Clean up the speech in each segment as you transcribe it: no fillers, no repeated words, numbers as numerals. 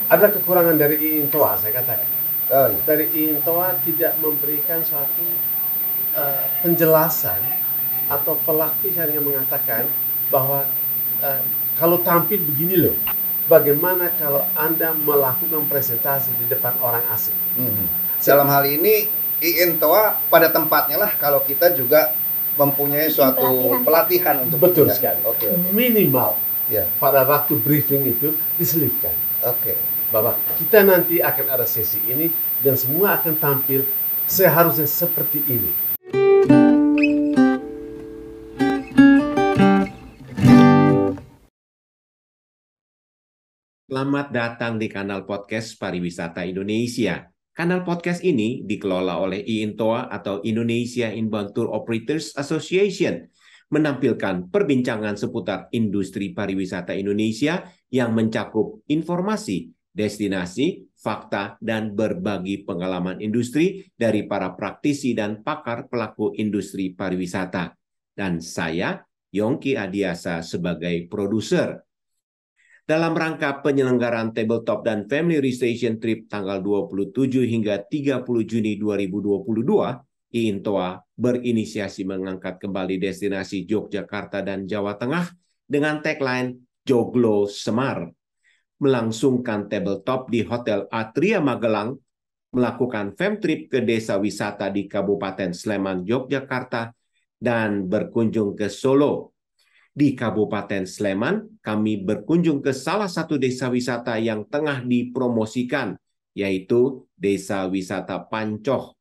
ada kekurangan dari IINTOA, saya katakan. Oh, iya. Dari IINTOA tidak memberikan suatu penjelasan atau pelatihan yang mengatakan bahwa kalau tampil begini loh, bagaimana kalau Anda melakukan presentasi di depan orang asing. Dalam hal ini IINTOA pada tempatnya lah kalau kita juga mempunyai suatu pelatihan untuk betul itu, ya? sekali. Oke. Minimal Ya. pada waktu briefing itu diselipkan. Oke. Bahwa kita nanti akan ada sesi ini dan semua akan tampil seharusnya seperti ini. Selamat datang di kanal podcast Pariwisata Indonesia. Kanal podcast ini dikelola oleh IINTOA atau Indonesia Inbound Tour Operators Association, menampilkan perbincangan seputar industri pariwisata Indonesia yang mencakup informasi, destinasi, fakta, dan berbagi pengalaman industri dari para praktisi dan pakar pelaku industri pariwisata. Dan saya, Yongki Adiasa, sebagai produser. Dalam rangka penyelenggaraan Tabletop dan Family Restoration Trip tanggal 27 hingga 30 Juni 2022, IINTOA berinisiasi mengangkat kembali destinasi Yogyakarta dan Jawa Tengah dengan tagline Joglo Semar, melangsungkan Tabletop di Hotel Atria Magelang, melakukan fam trip ke desa wisata di Kabupaten Sleman, Yogyakarta, dan berkunjung ke Solo. Di Kabupaten Sleman, kami berkunjung ke salah satu desa wisata yang tengah dipromosikan, yaitu Desa Wisata Pancoh.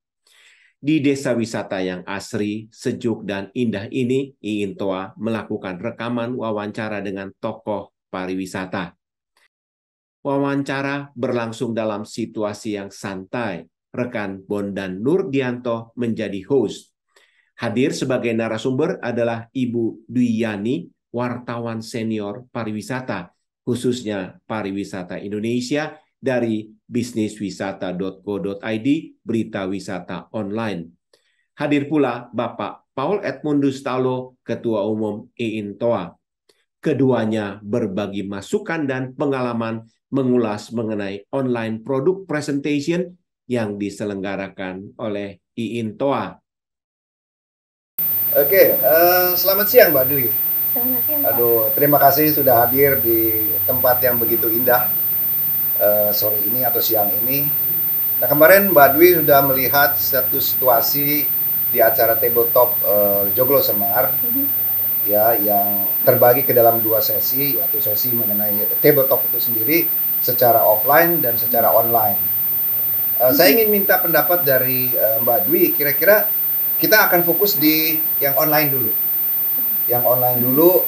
Di desa wisata yang asri, sejuk, dan indah ini, IINTOA melakukan rekaman wawancara dengan tokoh pariwisata. Wawancara berlangsung dalam situasi yang santai. Rekan Bondan Nurdianto menjadi host. Hadir sebagai narasumber adalah Ibu Dwi Yani, wartawan senior pariwisata, khususnya pariwisata Indonesia dari bisniswisata.co.id, berita wisata online. Hadir pula Bapak Paul Edmundus Talo, Ketua Umum IINTOA. Keduanya berbagi masukan dan pengalaman mengulas mengenai online product presentation yang diselenggarakan oleh IINTOA. Oke, selamat siang Mbak Dwi. Selamat siang, Pak. Aduh, terima kasih sudah hadir di tempat yang begitu indah sore ini atau siang ini. Nah, kemarin Mbak Dwi sudah melihat satu situasi di acara Tabletop Joglo Semar, ya, yang terbagi ke dalam dua sesi, yaitu sesi mengenai Tabletop itu sendiri secara offline dan secara online. Saya ingin minta pendapat dari Mbak Dwi, kira-kira kita akan fokus di yang online dulu. Yang online dulu,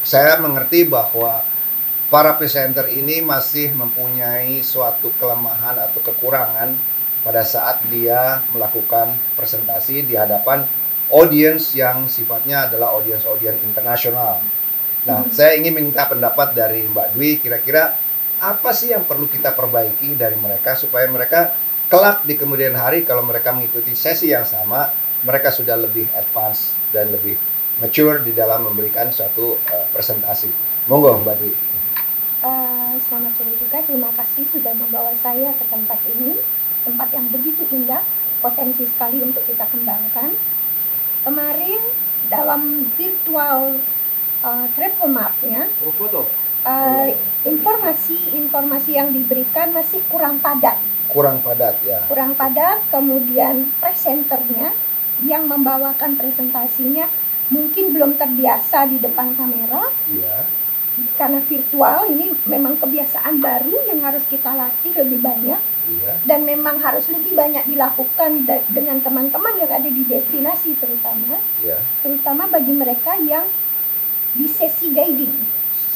saya mengerti bahwa para presenter ini masih mempunyai suatu kelemahan atau kekurangan pada saat dia melakukan presentasi di hadapan audiens yang sifatnya adalah audiens internasional. Nah, saya ingin minta pendapat dari Mbak Dwi, kira-kira apa sih yang perlu kita perbaiki dari mereka supaya mereka kelak di kemudian hari kalau mereka mengikuti sesi yang sama, mereka sudah lebih advance dan lebih mature di dalam memberikan suatu presentasi. Monggo Mbak Dwi. Selamat sore juga, terima kasih sudah membawa saya ke tempat ini, tempat yang begitu indah, potensi sekali untuk kita kembangkan. Kemarin dalam virtual travel map-nya, informasi yang diberikan masih kurang padat. Kurang padat ya. Kurang padat, kemudian presenternya yang membawakan presentasinya mungkin belum terbiasa di depan kamera. Iya. Karena virtual ini memang kebiasaan baru yang harus kita latih lebih banyak. Iya. Dan memang harus lebih banyak dilakukan dengan teman-teman yang ada di destinasi terutama. Iya. Terutama bagi mereka yang di sesi guiding.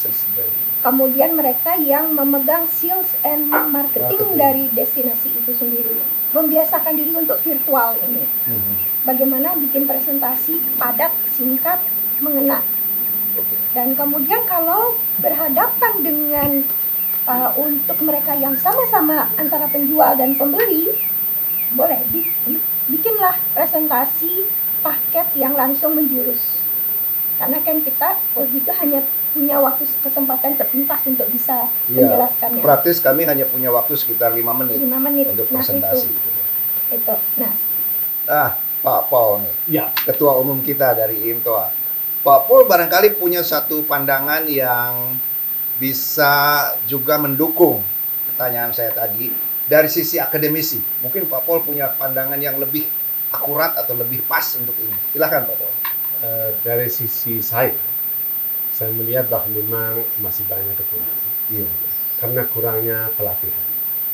Sesi guiding. Kemudian mereka yang memegang sales and marketing dari destinasi itu sendiri. Membiasakan diri untuk virtual ini. Bagaimana bikin presentasi padat, singkat, mengena. Dan kemudian kalau berhadapan dengan untuk mereka yang sama-sama antara penjual dan pembeli, boleh bikinlah presentasi paket yang langsung menjurus. Karena kan kita waktu itu hanya punya waktu kesempatan sepintas untuk bisa Iya, menjelaskannya. praktis kami hanya punya waktu sekitar 5 menit 5 menit. untuk Nah, presentasi. itu. Nah, Pak Paul nih, Ya, ketua umum kita dari INTOA. Pak Paul barangkali punya satu pandangan yang bisa juga mendukung pertanyaan saya tadi dari sisi akademisi. Mungkin Pak Paul punya pandangan yang lebih akurat atau lebih pas untuk ini. Silakan Pak Paul. dari sisi saya melihat bahwa memang masih banyak kekurangan. Iya. Karena kurangnya pelatihan.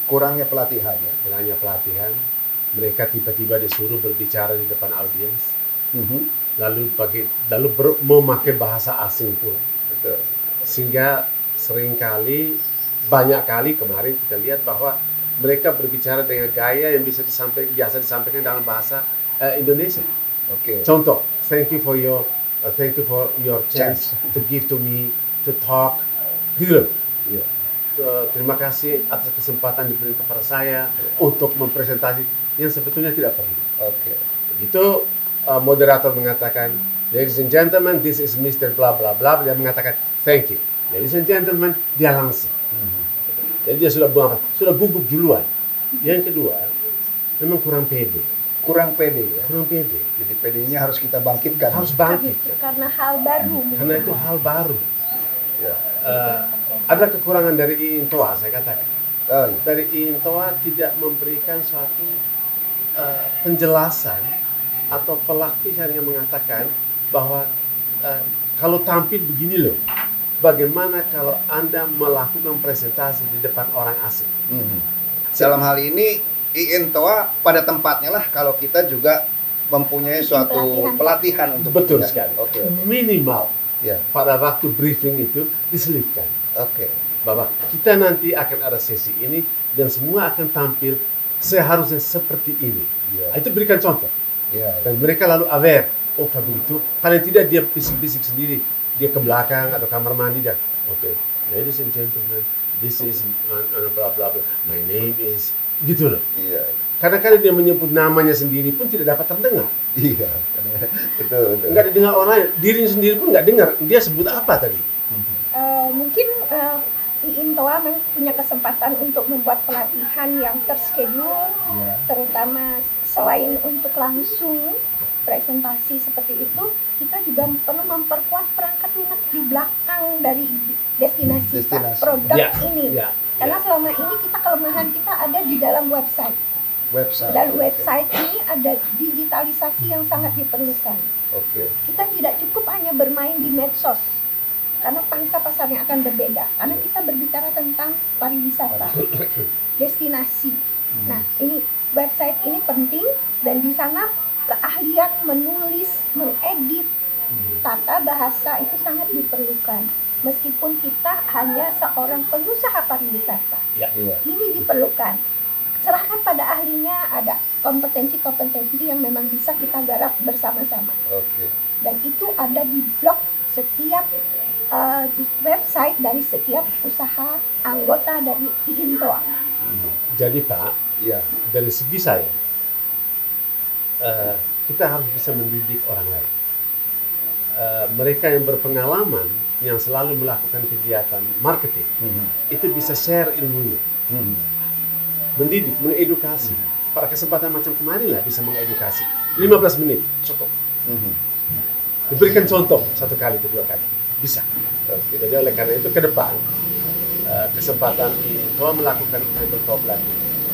Kurangnya pelatihannya. Kurangnya pelatihan, mereka tiba-tiba disuruh berbicara di depan audiens, lalu memakai bahasa asing pula. Betul. Sehingga seringkali, banyak kali kemarin kita lihat bahwa mereka berbicara dengan gaya yang biasa disampaikan dalam bahasa Indonesia. Oke. Contoh, thank you for your chance to give to me to talk. Gitu loh. Iya. Terima kasih atas kesempatan diberikan kepada saya untuk mempresentasi yang sebetulnya tidak perlu. Oke. Begitu moderator mengatakan, ladies and gentlemen, this is Mr. bla bla bla, dia mengatakan thank you. Ladies and gentlemen, dia langsung. Jadi dia sudah gugup duluan. Yang kedua, memang kurang pede. Kurang pede ya. Kurang pede. Jadi PD-nya harus kita bangkitkan. Harus bangkit. karena hal baru. Karena itu hal baru. Ya. Ada kekurangan dari INTOA, saya katakan. Oh, iya. Dari INTOA tidak memberikan suatu penjelasan atau pelatihan yang mengatakan bahwa kalau tampil begini loh, bagaimana kalau Anda melakukan presentasi di depan orang asing. Dalam hal ini INTOA pada tempatnya lah kalau kita juga mempunyai suatu pelatihan untuk Betul itu, ya? sekali. Oke. Minimal Ya. pada waktu briefing itu diselipkan Oke. bahwa kita nanti akan ada sesi ini dan semua akan tampil seharusnya seperti ini. Ya. Itu berikan contoh. Ya. Dan mereka lalu aware, oh kalau begitu, paling tidak dia bisik-bisik sendiri, dia ke belakang atau kamar mandi dan, oke, ladies and gentlemen, this is bla bla bla, my name is, gitu loh. Iya. Kadang-kadang dia menyebut namanya sendiri pun tidak dapat terdengar, Iya. Betul. nggak didengar orang lain, dirinya sendiri pun nggak dengar, dia sebut apa tadi. Mungkin INTOA punya kesempatan untuk membuat pelatihan yang terschedule, Iya. terutama selain untuk langsung presentasi seperti itu, kita juga perlu memperkuat perangkat lunak di belakang dari destinasi. Produk Ya, ini. ya, Karena ya. selama ini kelemahan kita ada di dalam website. Dan website ini ada digitalisasi yang sangat diperlukan. Oke. Kita tidak cukup hanya bermain di medsos, karena pangsa pasarnya akan berbeda. Karena kita berbicara tentang pariwisata, destinasi. Nah, ini website ini penting dan di sana keahlian menulis, mengedit, tata bahasa itu sangat diperlukan. Meskipun kita hanya seorang pengusaha pariwisata, Ya. Iya. ini diperlukan. Serahkan pada ahlinya, ada kompetensi-kompetensi yang memang bisa kita garap bersama-sama. Oke. Dan itu ada di blog setiap di website dari setiap usaha anggota dari INTOA. Jadi Pak, Iya. dari segi saya, kita harus bisa mendidik orang lain. Mereka yang berpengalaman, yang selalu melakukan kegiatan marketing, itu bisa share ilmunya, mendidik, mengedukasi. Pada kesempatan macam kemarin lah bisa mengedukasi. 15 menit, cukup. Diberikan contoh 1 kali atau 2 kali, bisa. Jadi oleh karena itu ke depan, kesempatan ini, kalau melakukan tabletop lagi,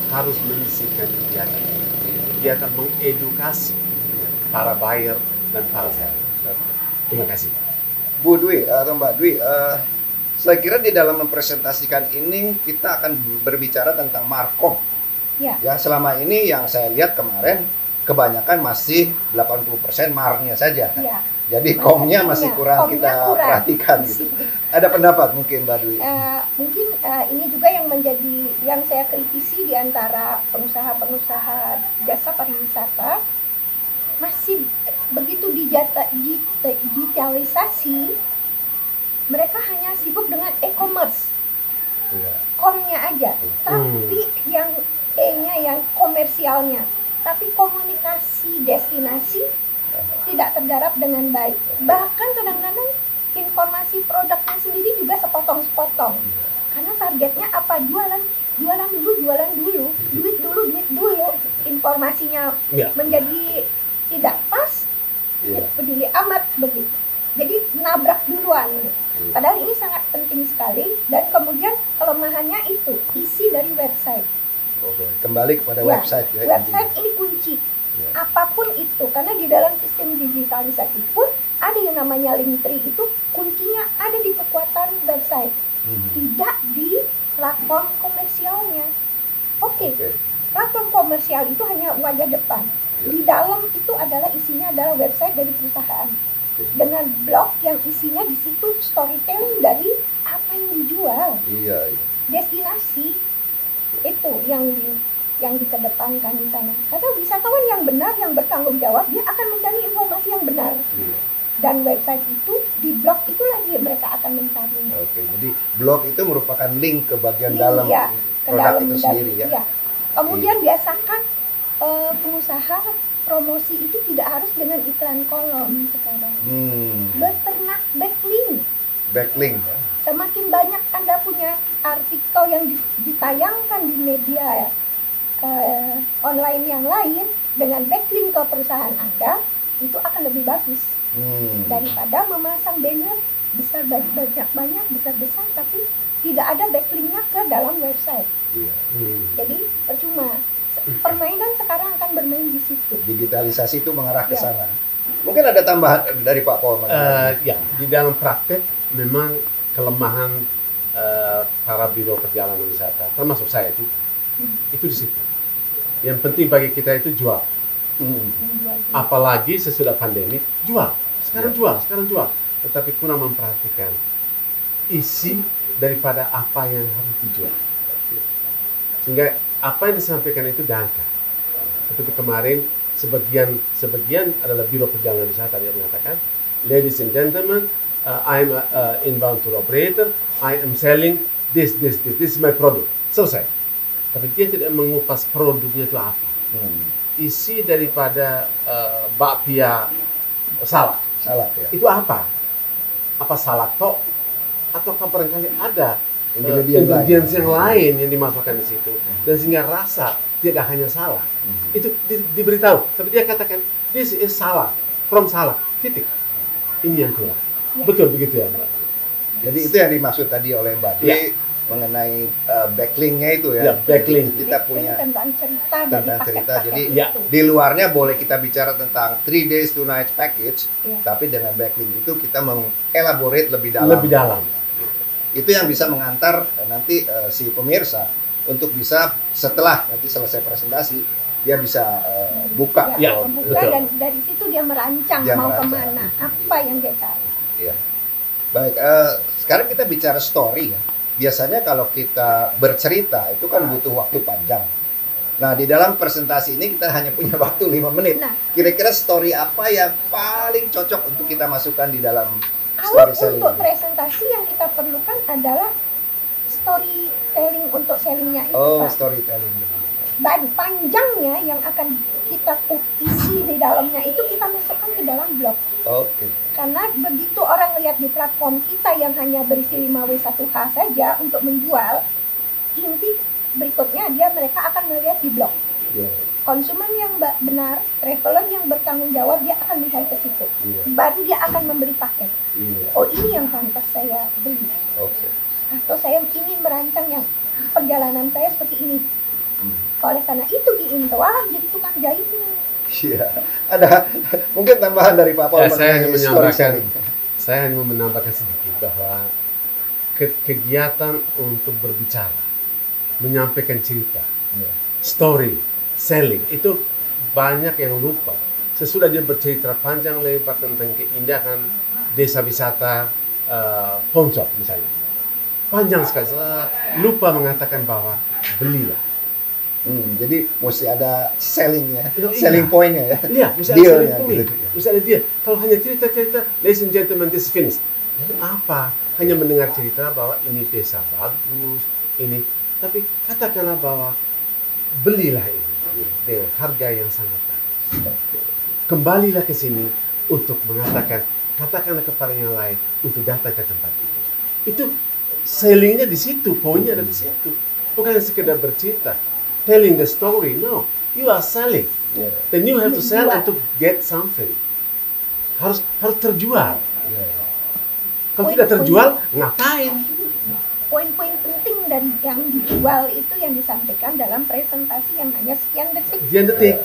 harus menyisihkan kegiatan mengedukasi para buyer dan para seller. Terima kasih. Bu Dwi atau Mbak Dwi, saya kira di dalam mempresentasikan ini kita akan berbicara tentang markom. Ya. Ya, selama ini yang saya lihat kemarin kebanyakan masih 80% marnya saja. Ya. Jadi komnya masih kurang kita perhatikan gitu. Ada pendapat mungkin Mbak Dwi? Mungkin ini juga yang menjadi yang saya kritisi di antara pengusaha-pengusaha jasa pariwisata, masih begitu digitalisasi, mereka hanya sibuk dengan e-commerce, komnya aja, tapi yang E-nya, yang komersialnya, tapi komunikasi destinasi tidak tergarap dengan baik. Bahkan kadang-kadang informasi produknya sendiri juga sepotong-sepotong. Karena targetnya apa? Jualan dulu, duit dulu. Informasinya menjadi tidak pas, peduli amat begitu. Jadi nabrak duluan. Padahal ini sangat penting sekali. Dan kemudian kelemahannya itu isi dari website. Kembali kepada website ya. Website ini kunci. Apapun itu, karena di dalam sistem digitalisasi pun ada yang namanya link tree, itu kuncinya ada di kekuatan website, tidak di platform komersialnya. Platform komersial itu hanya wajah depan. Di dalam itu adalah isinya adalah website dari perusahaan. Dengan blog yang isinya di situ storytelling dari apa yang dijual. Destinasi itu yang dikedepankan di sana. Karena wisatawan yang benar, yang bertanggung jawab, dia akan mencari informasi yang benar. Dan website itu, di blog itu lagi mereka akan mencari. Jadi blog itu merupakan link ke bagian dalam produk itu sendiri ya. Kemudian biasakan pengusaha promosi itu tidak harus dengan iklan kolom sekarang. Beternak backlink. Semakin banyak Anda punya artikel yang ditayangkan di media online yang lain dengan backlink ke perusahaan Anda, itu akan lebih bagus daripada memasang banner banyak besar tapi tidak ada backlinknya ke dalam website. Jadi percuma. Permainan sekarang akan bermain di situ. Digitalisasi itu mengarah ke sana. Mungkin ada tambahan dari Pak Paul. Di dalam praktek memang kelemahan para biro perjalanan wisata, termasuk saya juga, itu di situ. Yang penting bagi kita itu jual. Apalagi sesudah pandemi, jual. Sekarang jual. Tetapi kurang memperhatikan isi daripada apa yang harus dijual. Sehingga apa yang disampaikan itu diangkat. Seperti kemarin, sebagian adalah biro perjalanan wisata yang mengatakan, ladies and gentlemen, I'm an inbound tour operator, I am selling this is my product. Selesai. Tapi dia tidak mengupas produknya itu apa. Isi daripada bakpia salad ya. Itu apa? Apa salad tok? Ataukah barangkali ada ingredients yang lain yang dimasukkan di situ, dan sehingga rasa tidak hanya salad. Itu diberitahu, tapi dia katakan this is salad from salad. Titik. Ini yang kurang. Betul begitu ya, Mbak. Jadi itu yang dimaksud tadi oleh Mbak Dwi mengenai backlinknya itu ya. Backlink. Kita punya tentang cerita. Jadi di luarnya boleh kita bicara tentang 3 days 2 nights package, tapi dengan backlink itu kita mengelaborate lebih dalam. Itu yang bisa mengantar nanti si pemirsa untuk bisa setelah nanti selesai presentasi dia bisa buka. Dan dari situ dia merancang mau kemana, apa yang dia cari. Baik, sekarang kita bicara story ya. Biasanya kalau kita bercerita itu kan butuh waktu panjang. Nah, di dalam presentasi ini kita hanya punya waktu 5 menit. Kira-kira story apa yang paling cocok untuk kita masukkan di dalam kalau untuk presentasi yang kita perlukan adalah storytelling untuk sellingnya itu. Storytelling. Dan panjangnya yang akan kita isi di dalamnya itu kita masukkan ke dalam blog. Karena begitu orang lihat di platform kita yang hanya berisi 5W1H saja untuk menjual, inti berikutnya mereka akan melihat di blog. Konsumen yang benar, traveler yang bertanggung jawab, dia akan mencari ke situ. Baru dia akan membeli paket. Oh, ini yang pantas saya beli. Atau saya ingin merancang yang perjalanan saya seperti ini. Oleh karena itu diintolah jadi tukang jahitnya. Ada mungkin tambahan dari Pak Paul. Saya hanya menambahkan sedikit bahwa kegiatan untuk berbicara, menyampaikan cerita, story, selling, itu banyak yang lupa. Sesudah dia bercerita panjang lebar tentang keindahan desa wisata Poncok misalnya, panjang sekali, lupa mengatakan bahwa belilah. Jadi mesti ada sellingnya, selling pointnya ya. Iya, mesti ada selling point. Mesti ada dia. Kalau hanya cerita-cerita, ladies and gentlemen, this is finished. Apa? Hanya mendengar cerita bahwa ini desa bagus, ini. Tapi katakanlah bahwa belilah ini dengan harga yang sangat bagus. Kembalilah ke sini untuk mengatakan katakanlah kepada yang lain untuk datang ke tempat ini. Itu sellingnya di situ, poinnya ada di situ. Bukan sekedar bercerita, telling the story. No, you are selling. Yeah. Then you have to sell and to get something. Harus terjual. Yeah. Kalau tidak terjual, ngapain? Poin-poin penting dari yang dijual itu yang disampaikan dalam presentasi yang hanya sekian detik. Sekian detik.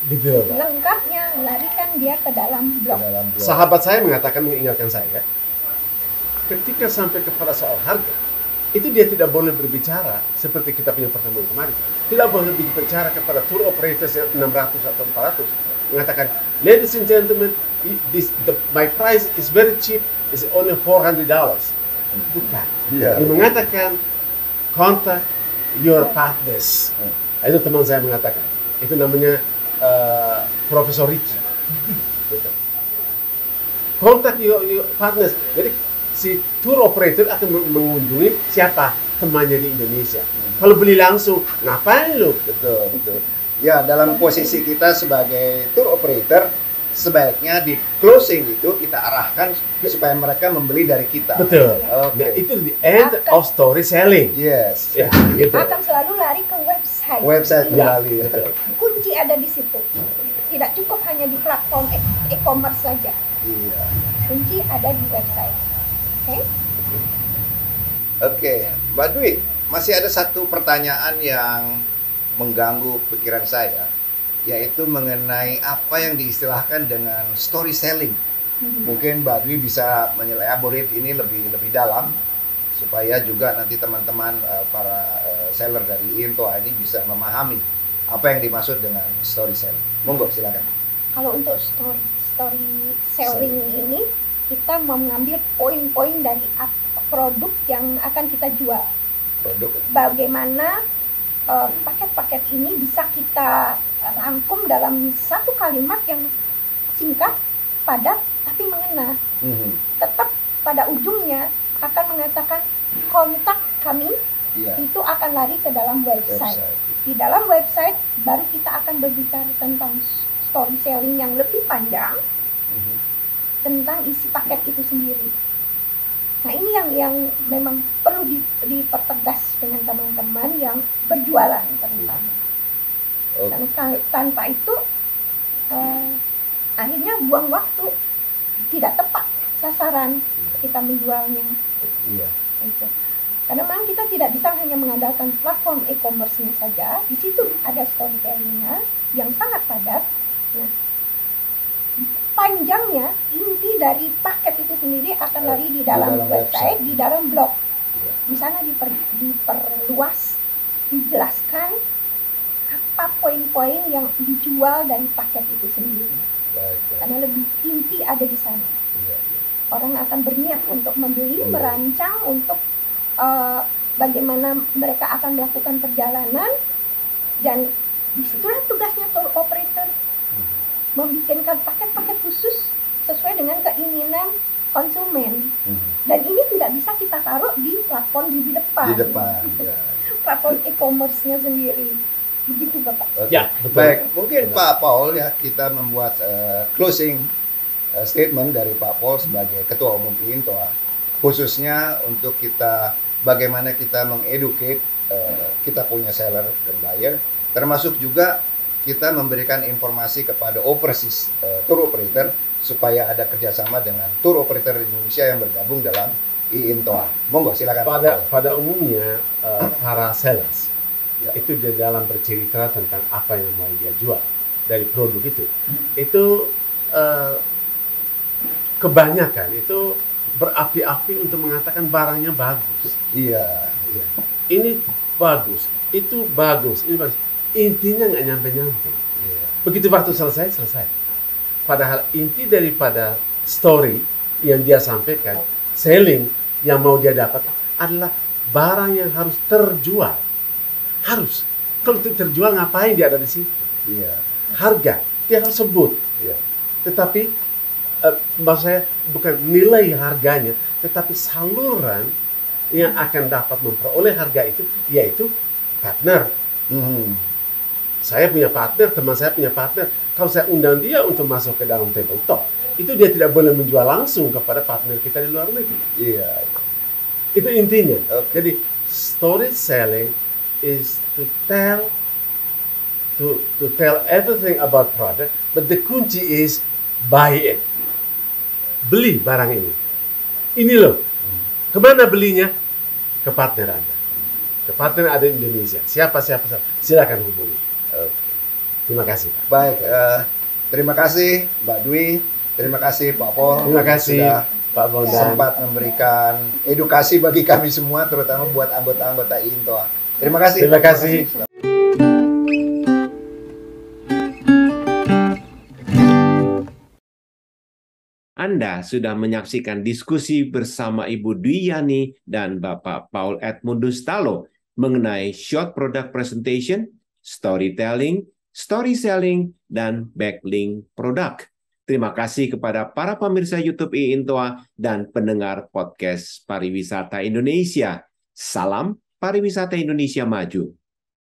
Gitu. Lengkapnya melarikan dia ke dalam blog. Sahabat saya mengingatkan saya, ketika sampai kepada soal harga, itu dia tidak boleh berbicara seperti kita punya pertemuan kemarin. Tidak boleh berbicara kepada tour operators yang 600 atau 400. Mengatakan, ladies and gentlemen, my price is very cheap, it's only $400. Bukan. Yeah. Dia mengatakan, contact your partners. Itu teman saya mengatakan. Itu namanya Profesor Ricky. Contact your partners. Jadi si tour operator akan mengunjungi siapa temannya di Indonesia. Kalau beli langsung, ngapain lu? Betul. Ya, dalam posisi kita sebagai tour operator, sebaiknya di closing itu kita arahkan supaya mereka membeli dari kita. Betul. Oke. Nah, itu the end of story selling. Yes. Ya, gitu. Akan selalu lari ke website. Website Ya, kembali. betul. Kunci ada di situ. Tidak cukup hanya di platform e-commerce saja. Iya. Kunci ada di website. Oke? Oke, Mbak Dwi, masih ada satu pertanyaan yang mengganggu pikiran saya, yaitu mengenai apa yang diistilahkan dengan story selling. Mungkin Mbak Dwi bisa mengelaborate ini lebih dalam supaya juga nanti teman-teman para seller dari iIntoa ini bisa memahami apa yang dimaksud dengan story selling. Monggo, silakan. Kalau untuk story selling ini, kita mau mengambil poin-poin dari produk yang akan kita jual. Produk. Bagaimana paket-paket ini bisa kita rangkum dalam satu kalimat yang singkat, padat, tapi mengena. Tetap pada ujungnya akan mengatakan kontak kami, itu akan lari ke dalam website. Di dalam website baru kita akan berbicara tentang story selling yang lebih panjang, tentang isi paket itu sendiri. Nah, ini yang memang perlu dipertegas dengan teman-teman yang berjualan terutama. Karena tanpa itu akhirnya buang waktu, tidak tepat sasaran kita menjualnya. Iya. Itu. Karena memang kita tidak bisa hanya mengandalkan platform e-commerce-nya saja. Di situ ada storytelling-nya yang sangat padat. Nah, panjangnya inti dari paket itu sendiri akan lari di dalam website, di dalam blog. Di sana diperluas, dijelaskan apa poin-poin yang dijual dari paket itu sendiri. Karena lebih inti ada di sana. Orang akan berniat untuk membeli, merancang untuk bagaimana mereka akan melakukan perjalanan, dan disitulah tugasnya tour operator membikinkan paket-paket khusus sesuai dengan keinginan konsumen. Dan ini tidak bisa kita taruh di platform di depan. Di depan. Ya. Platform e-commerce-nya sendiri. Begitu, Bapak. Okay. Ya, betul. Baik, mungkin Pak Paul ya, kita membuat closing statement dari Pak Paul sebagai Ketua Umum iIntoa, khususnya untuk kita bagaimana kita mengeducate kita punya seller dan buyer, termasuk juga kita memberikan informasi kepada overseas tour operator supaya ada kerjasama dengan tour operator Indonesia yang bergabung dalam iIntoa. Monggo, silakan. Pada umumnya para sellers itu di dalam bercerita tentang apa yang mau dia jual dari produk itu kebanyakan itu berapi-api untuk mengatakan barangnya bagus. Iya. Ini bagus, itu bagus, ini bagus. Intinya nggak nyampe-nyampe. Begitu waktu selesai. Padahal inti daripada story yang dia sampaikan, selling yang mau dia dapat adalah barang yang harus terjual. Harus. Kalau terjual ngapain dia ada di situ? Harga dia harus sebut. Tetapi maksud saya bukan nilai harganya, tetapi saluran yang akan dapat memperoleh harga itu, yaitu partner. Saya punya partner, teman saya punya partner. Kalau saya undang dia untuk masuk ke dalam tabletop, itu dia tidak boleh menjual langsung kepada partner kita di luar negeri. Iya. Itu intinya. Oke. Jadi storytelling is to tell everything about product, but the kunci is buy it. Beli barang ini. Ini loh. Kemana belinya? Ke partner Anda. Ke partner ada di Indonesia. Siapa. Silakan hubungi. Terima kasih, Pak. Baik, terima kasih Mbak Dwi, terima kasih Pak Pol. Terima kasih, sudah Pak Bondan. sempat memberikan edukasi bagi kami semua, terutama buat anggota-anggota IINTOA. Terima kasih. Terima kasih. Anda sudah menyaksikan diskusi bersama Ibu Dwi Yani dan Bapak Paul Edmundus Talo mengenai short product presentation, storytelling, story selling, dan backlink produk. Terima kasih kepada para pemirsa YouTube IINTOA dan pendengar podcast Pariwisata Indonesia. Salam Pariwisata Indonesia Maju.